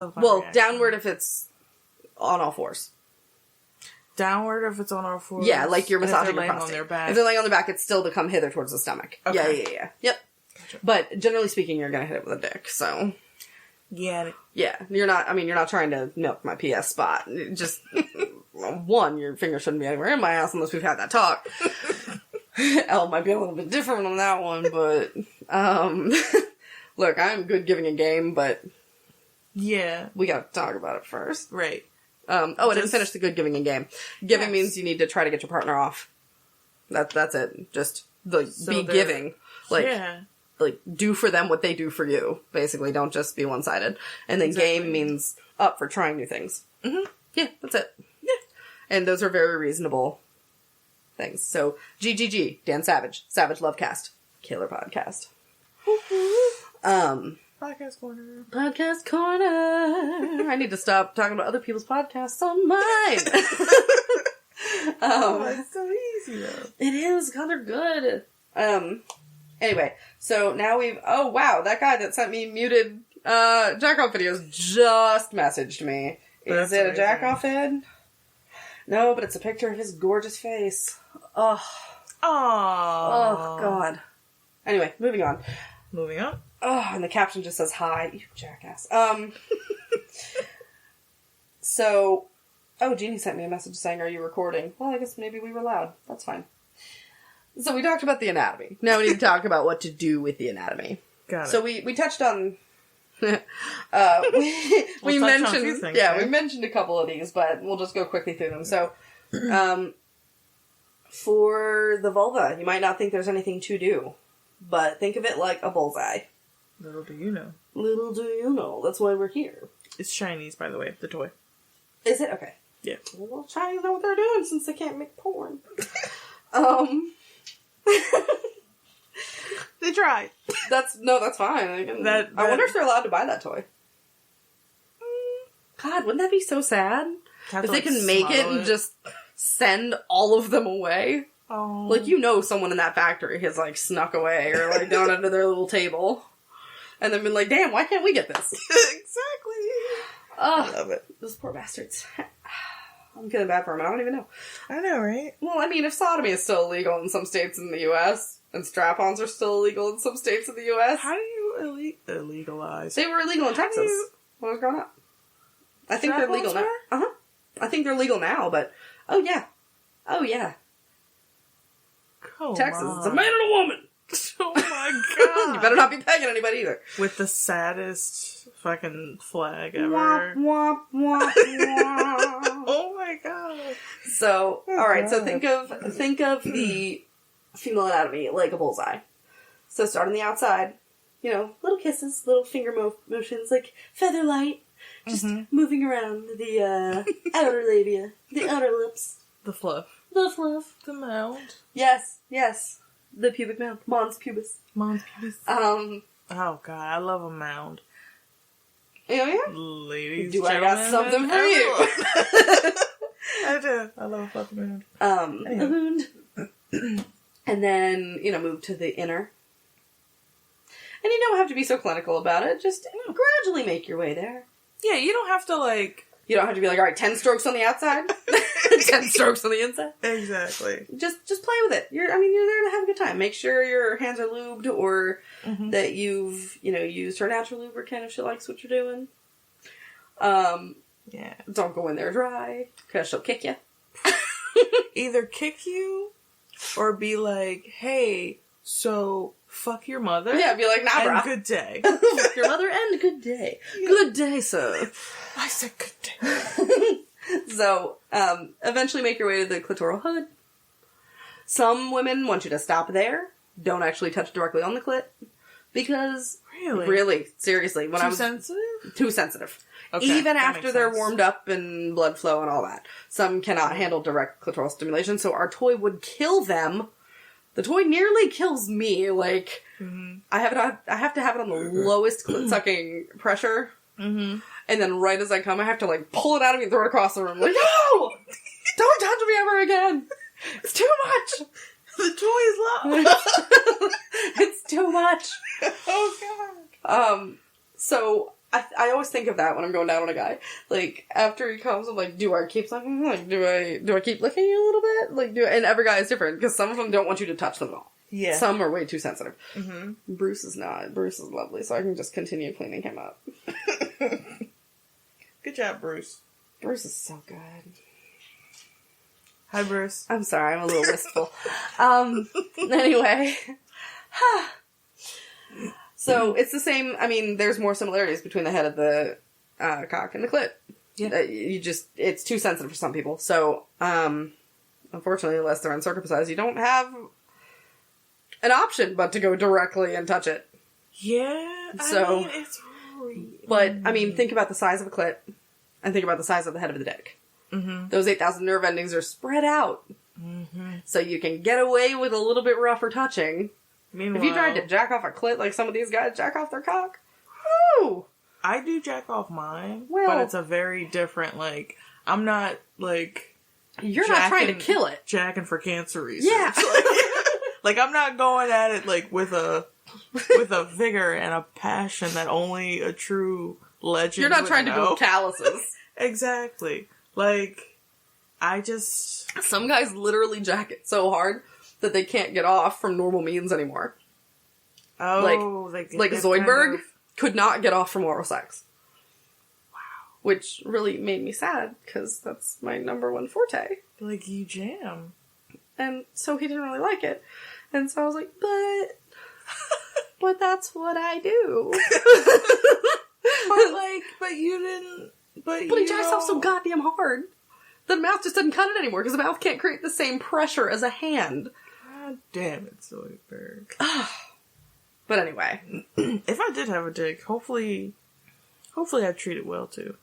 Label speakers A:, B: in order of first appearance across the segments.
A: Well, downward if it's on all fours.
B: Downward if it's on all fours?
A: Yeah, like you're massaging your
B: prostate.
A: prostate.
B: On their back.
A: If they're laying on their back, it's still to come hither towards the stomach.
B: Okay.
A: Yeah. Yep. Gotcha. But generally speaking, you're going to hit it with a dick, so...
B: Yeah.
A: Yeah, you're not trying to milk my PS spot. Just, one, your finger shouldn't be anywhere in my ass unless we've had that talk. Elle might be a little bit different on that one, but, look, I'm good giving a game, but... Yeah. We gotta talk about it first.
B: Right.
A: I didn't finish the good giving a game. Giving means you need to try to get your partner off. That's it. Just, be giving. Like, do for them what they do for you. Basically, don't just be one-sided. And then game means up for trying new things. Mm-hmm. Yeah, that's it. Yeah. And those are very reasonable things. So, GGG, Dan Savage, Savage Lovecast, Killer Podcast.
B: Podcast Corner.
A: Podcast Corner. I need to stop talking about other people's podcasts on mine.
B: It's so easy, though.
A: It is, God, they're good. Anyway, so now oh wow, that guy that sent me muted, jack-off videos just messaged me. Is it a jack-off vid? No, but it's a picture of his gorgeous face. Oh, God. Anyway, moving on. Oh, and the caption just says, hi, you jackass. So, Jeannie sent me a message saying, are you recording? Well, I guess maybe we were loud. That's fine. So we talked about the anatomy. Now we need to talk about what to do with the anatomy.
B: Got it.
A: So we touched on... we
B: mentioned
A: mentioned...
B: on a few things,
A: we mentioned a couple of these, but we'll just go quickly through them. So, for the vulva, you might not think there's anything to do, but think of it like a bullseye.
B: Little do you know.
A: Little do you know. That's why we're here.
B: It's Chinese, by the way, the toy.
A: Is it? Okay.
B: Yeah.
A: Well, Chinese know what they're doing since they can't make porn.
B: They tried.
A: That's fine. I wonder if they're allowed to buy that toy. God, wouldn't that be so sad? If they can make it and just send all of them away.
B: Oh.
A: Like, someone in that factory has, like, snuck away or, like, gone under their little table. And then been like, damn, why can't we get this?
B: Exactly.
A: I love it. Those poor bastards. I'm feeling bad for them. I don't even know.
B: I know, right?
A: Well, I mean, if sodomy is still illegal in some states in the U.S., and strap-ons are still illegal in some states in the U.S.
B: How do you illegalize?
A: They were illegal in Texas when I was growing up. I think they're legal now. Uh-huh. I think they're legal now, but... Oh, yeah. Texas, it's a man and a woman!
B: Oh my God.
A: You better not be pegging anybody either.
B: With the saddest fucking flag ever.
A: Womp, womp, womp, womp.
B: Oh my God.
A: So, alright, so think of the female anatomy like a bullseye. So start on the outside, little kisses, little finger motions, like feather light, just moving around the outer labia, the outer lips.
B: The fluff. The mound.
A: Yes. The pubic mound. Mons pubis.
B: Oh God, I love a mound.
A: Yeah?
B: Ladies,
A: do I got something for you?
B: I do. I love a fucking mound.
A: A mound. And then, move to the inner. And you don't have to be so clinical about it. Just gradually make your way there.
B: Yeah, you don't have to, like...
A: You don't have to be like, alright, 10 strokes on the outside. 10 strokes on the inside.
B: Exactly.
A: Just play with it. You're there to have a good time. Make sure your hands are lubed or that you've, used her natural lubricant if she likes what you're doing.
B: Yeah.
A: Don't go in there dry, because she'll kick you.
B: Either kick you, or be like, hey, so fuck your mother.
A: Yeah, be like, nah,
B: and
A: brah.
B: Good day.
A: Fuck your mother and good day. Yeah. Good day, sir.
B: I said good day.
A: So, eventually make your way to the clitoral hood. Some women want you to stop there. Don't actually touch directly on the clit. Because... Really? Seriously. When Too sensitive. Okay, even after they're warmed up and blood flow and all that. Some cannot handle direct clitoral stimulation, so our toy would kill them. The toy nearly kills me. Like, I have to have it on the lowest clit-sucking pressure. Mm-hmm. And then right as I come, I have to, like, pull it out of me and throw it across the room. Like, no! Don't touch me ever again! It's too much!
B: The toy is low!
A: It's too much!
B: Oh, God.
A: So, I always think of that when I'm going down on a guy. Like, after he comes, I'm like, do I keep sucking? Like, do I keep licking you a little bit? Like, and every guy is different, because some of them don't want you to touch them at all.
B: Yeah.
A: Some are way too sensitive.
B: Mm-hmm.
A: Bruce is not. Bruce is lovely, so I can just continue cleaning him up.
B: Good job, Bruce.
A: Bruce is so good.
B: Hi, Bruce.
A: I'm sorry, I'm a little wistful. Anyway. So, it's the same, I mean, there's more similarities between the head of the cock and the clit. Yeah. It's too sensitive for some people. So, unfortunately, unless they're uncircumcised, you don't have an option but to go directly and touch it.
B: Yeah,
A: so,
B: I mean, it's really...
A: But, I mean, think about the size of a clit, and think about the size of the head of the dick. Mm-hmm. Those 8,000 nerve endings are spread out. Mm-hmm. So you can get away with a little bit rougher touching. Meanwhile, if you tried to jack off a clit like some of these guys jack off their cock, whoo!
B: I do jack off mine, but it's a very different, like, I'm not, like...
A: You're not trying to kill it.
B: Jacking for cancer research.
A: Yeah.
B: Like, I'm not going at it, like, with a vigor and a passion that only a true legend
A: You're not trying
B: to
A: build calluses.
B: Exactly. Like, I just...
A: Some guys literally jack it so hard that they can't get off from normal means anymore.
B: Oh,
A: like Zoidberg could not get off from oral sex. Wow. Which really made me sad, because that's my number one forte.
B: Like, you jam.
A: And so he didn't really like it. And so I was like, but that's what I do.
B: but you didn't... But
A: he jacks off so goddamn hard. The mouth just doesn't cut it anymore, because the mouth can't create the same pressure as a hand.
B: God damn it, Zoidberg.
A: But anyway.
B: If I did have a dick, hopefully I'd treat it well, too.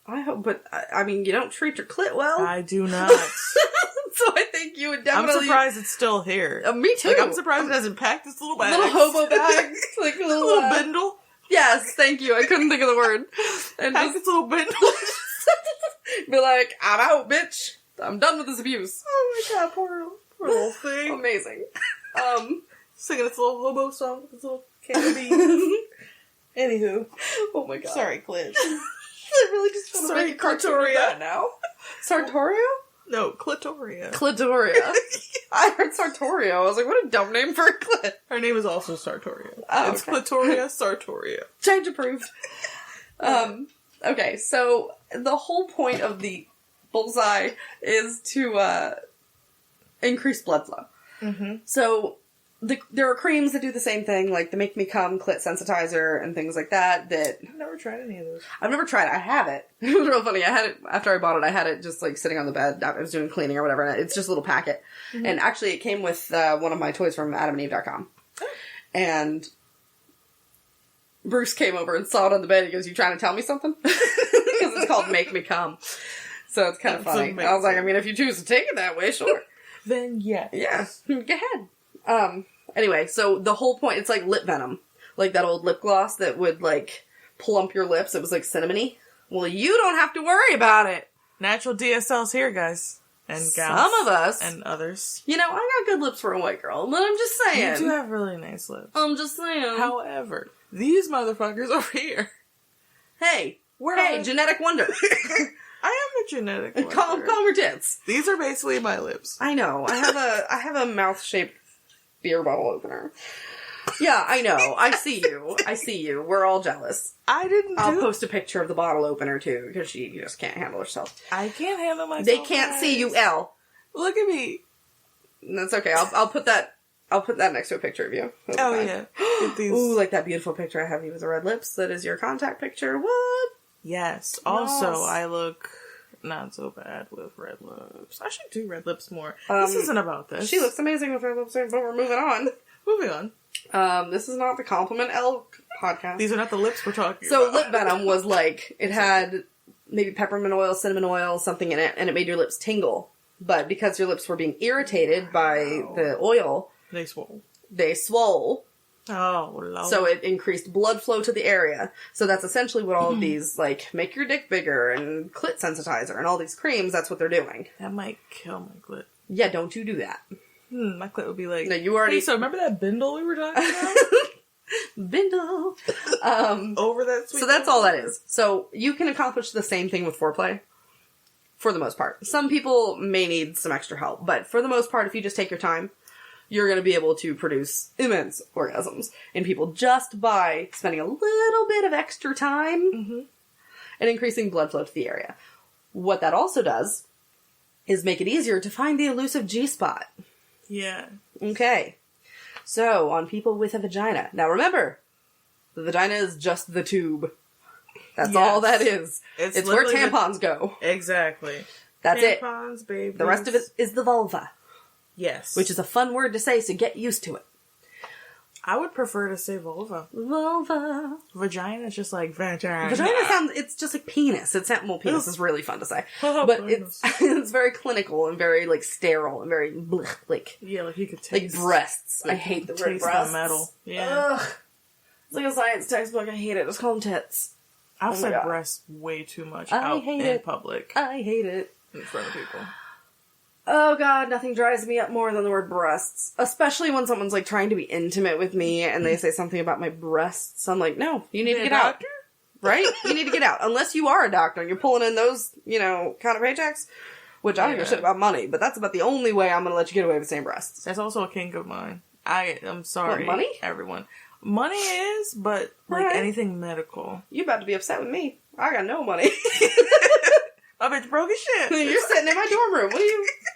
A: I hope, but, I mean, you don't treat your clit well.
B: I do not.
A: So I think you would definitely...
B: I'm surprised it's still here.
A: Me too.
B: Like, I'm surprised it hasn't packed its little bags.
A: Little hobo bags. Like a
B: little bindle.
A: Yes, thank you. I couldn't think of the word.
B: And pack its little bindle.
A: Be like, I'm out, bitch. I'm done with this abuse.
B: Oh my god, poor little thing.
A: Amazing.
B: Singing its little hobo song with its little can of beans. Anywho.
A: Oh my god.
B: Sorry, Clint.
A: I really just want to make a Clitoria now. Sartoria?
B: No, Clitoria.
A: Clitoria. I heard Sartoria. I was like, what a dumb name for a clit.
B: Her name is also Sartoria.
A: Oh,
B: it's Clitoria Sartoria.
A: Change approved. Okay, so the whole point of the bullseye is to increase blood flow. Mm-hmm. So there are creams that do the same thing, like the Make Me Cum clit sensitizer and things like that.
B: I've never tried any of those.
A: I've never tried it. I have it. It was real funny. I had it after I bought it. I had it just like sitting on the bed. I was doing cleaning or whatever. And it's just a little packet. Mm-hmm. And actually, it came with one of my toys from AdamandEve.com. Oh. And Bruce came over and saw it on the bed. He goes, "You trying to tell me something?" Because it's called Make Me Cum. So it's kind of funny. I was like, I mean, if you choose to take it that way, sure.
B: Then yes.
A: Yeah. Go ahead. Anyway, so the whole point, it's like lip venom. Like that old lip gloss that would, like, plump your lips. It was, like, cinnamony. Well, you don't have to worry about it.
B: Natural DSL's here, guys. And gals.
A: Some of us.
B: And others.
A: You know, I got good lips for a white girl, but I'm just saying.
B: You do have really nice lips.
A: I'm just saying.
B: However, these motherfuckers over here.
A: Hey. Genetic wonder.
B: I am a genetic wonder.
A: Calm her tits.
B: These are basically my lips.
A: I know. I have a mouth-shaped beer bottle opener. Yeah, I know. I see you. We're all jealous. I'll post a picture of the bottle opener, too, because she just can't handle herself.
B: I can't handle myself.
A: They can't see you, Elle.
B: Look at me.
A: That's okay. I'll put that next to a picture of you.
B: Oh, yeah.
A: Ooh, like that beautiful picture I have you with the red lips. That is your contact picture. What?
B: Yes. Also, I look not so bad with red lips. I should do red lips more. This isn't about this.
A: She looks amazing with red lips, but we're moving on.
B: Moving on.
A: This is not the Compliment Elle podcast.
B: These are not the lips we're talking
A: about. So
B: lip
A: venom was like, it had maybe peppermint oil, cinnamon oil, something in it, and it made your lips tingle. But because your lips were being irritated by the oil,
B: they
A: swole.
B: Oh, Lord.
A: So it increased blood flow to the area. So that's essentially what all of these, like, make your dick bigger and clit sensitizer and all these creams, that's what they're doing.
B: That might kill my clit.
A: Yeah, don't you do that.
B: My clit would be like...
A: No, you already...
B: Hey, so remember that bindle we were talking about?
A: Bindle.
B: Over that sweet.
A: So that's all that is. So you can accomplish the same thing with foreplay. For the most part. Some people may need some extra help, but for the most part, if you just take your time, you're going to be able to produce immense orgasms in people just by spending a little bit of extra time and increasing blood flow to the area. What that also does is make it easier to find the elusive G-spot.
B: Yeah.
A: Okay. So, on people with a vagina. Now remember, the vagina is just the tube. That's all that is. It's where tampons go.
B: Exactly.
A: That's
B: tampons, babies.
A: The rest of it is the vulva.
B: Yes.
A: Which is a fun word to say, so get used to it.
B: I would prefer to say vulva.
A: Vulva.
B: Vagina is just like vagina.
A: Vagina sounds, it's just like penis. Well, penis is really fun to say. But it's very clinical and very, like, sterile and very, blech, like...
B: Yeah, like you could taste...
A: Like breasts. I hate the word breasts.
B: The metal. Yeah.
A: Ugh. It's like a science textbook. I hate it. Just call them tits.
B: I've said breasts way too much out in public.
A: I hate it.
B: In front of people.
A: Oh god, nothing drives me up more than the word breasts. Especially when someone's like trying to be intimate with me and they say something about my breasts. I'm like, no, you need to get out. Right? You need to get out. Unless you are a doctor and you're pulling in those, kind of paychecks. Which I don't give a shit about money, but that's about the only way I'm gonna let you get away with saying breasts.
B: That's also a kink of mine. I'm sorry.
A: What, money?
B: Everyone. Money is, but like anything medical.
A: You about to be upset with me. I got no money.
B: My bitch broke as shit.
A: You're sitting in my dorm room. What are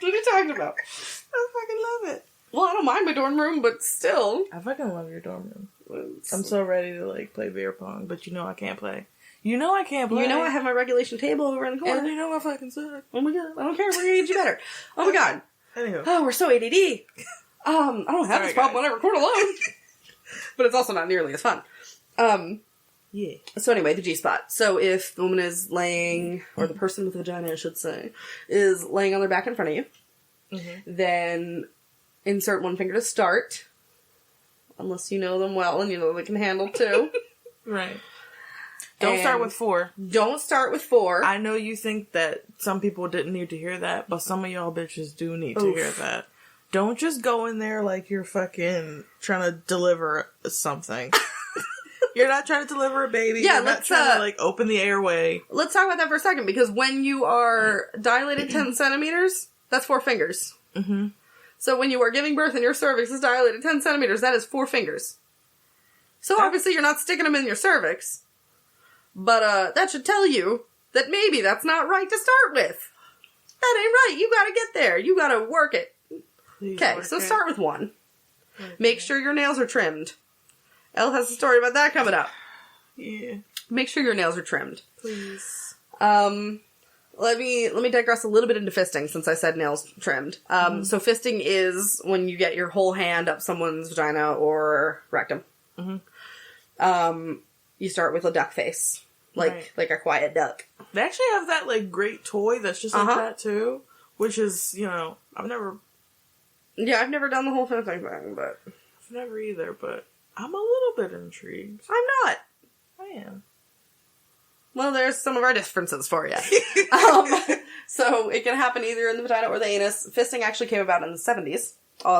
A: you talking about?
B: I fucking love it.
A: Well, I don't mind my dorm room, but still.
B: I fucking love your dorm room. I'm so ready to like play beer pong, but I can't play. I can't play.
A: I have my regulation table over in the corner.
B: And I fucking suck.
A: Oh my god. I don't care. We're gonna get you better. Oh my god.
B: Anywho.
A: Oh, we're so ADD. I don't have this problem when I record alone. But it's also not nearly as fun.
B: Yeah.
A: So anyway, the G-spot. So if the woman is laying, or the person with a vagina, I should say, is laying on their back in front of you, then insert one finger to start, unless you know them well and you know they can handle two.
B: Right. Don't start with 4.
A: Don't start with 4.
B: I know you think that some people didn't need to hear that, but some of y'all bitches do need to hear that. Don't just go in there like you're fucking trying to deliver something. You're not trying to deliver a baby.
A: Yeah,
B: you're not trying to, like, open the airway.
A: Let's talk about that for a second, because when you are dilated 10 centimeters, that's 4 fingers.
B: Mm-hmm.
A: So when you are giving birth and your cervix is dilated 10 centimeters, that is 4 fingers. So obviously you're not sticking them in your cervix. But that should tell you that maybe that's not right to start with. That ain't right. You gotta get there. You gotta work it. Okay, so start with 1. Okay. Make sure your nails are trimmed. Elle has a story about that coming up.
B: Yeah.
A: Make sure your nails are trimmed.
B: Please.
A: Let me digress a little bit into fisting, since I said nails trimmed. So fisting is when you get your whole hand up someone's vagina or rectum.
B: Mm-hmm.
A: You start with a duck face. Like a quiet duck.
B: They actually have that, like, great toy that's just like that, too. Which is, I've never...
A: Yeah, I've never done the whole thing, but...
B: I've never either, but I'm a little bit intrigued.
A: I'm not.
B: I am.
A: Well, there's some of our differences for you. So it can happen either in the vagina or the anus. Fisting actually came about in the 70s.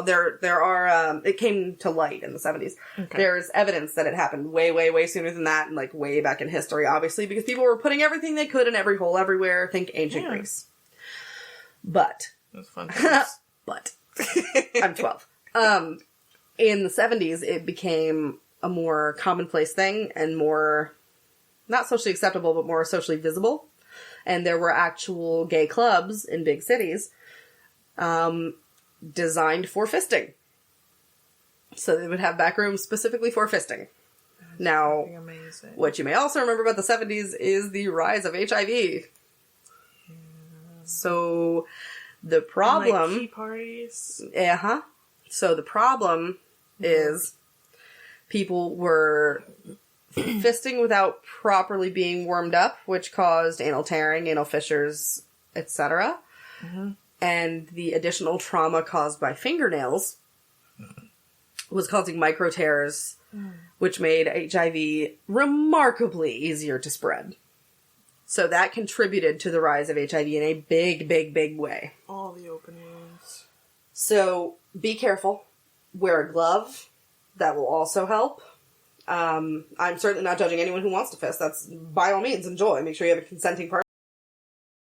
A: There are, it came to light in the 70s. Okay. There's evidence that it happened way, way, way sooner than that, and like way back in history, obviously, because people were putting everything they could in every hole everywhere. Think ancient Greece. But.
B: That's fun.
A: But. I'm 12. In the 70s, it became a more commonplace thing and more, not socially acceptable, but more socially visible. And there were actual gay clubs in big cities, designed for fisting. So they would have back rooms specifically for fisting. That's now, what you may also remember about the 70s is the rise of HIV. Yeah. So, the problem...
B: And, like, tea parties.
A: So the problem is people were fisting without properly being warmed up, which caused anal tearing, anal fissures, etc. Mm-hmm. And the additional trauma caused by fingernails was causing micro tears, which made HIV remarkably easier to spread. So that contributed to the rise of HIV in a big, big, big way.
B: All the open wounds.
A: So be careful. Wear a glove. That will also help. I'm certainly not judging anyone who wants to fist. That's, by all means, enjoy. Make sure you have a consenting partner.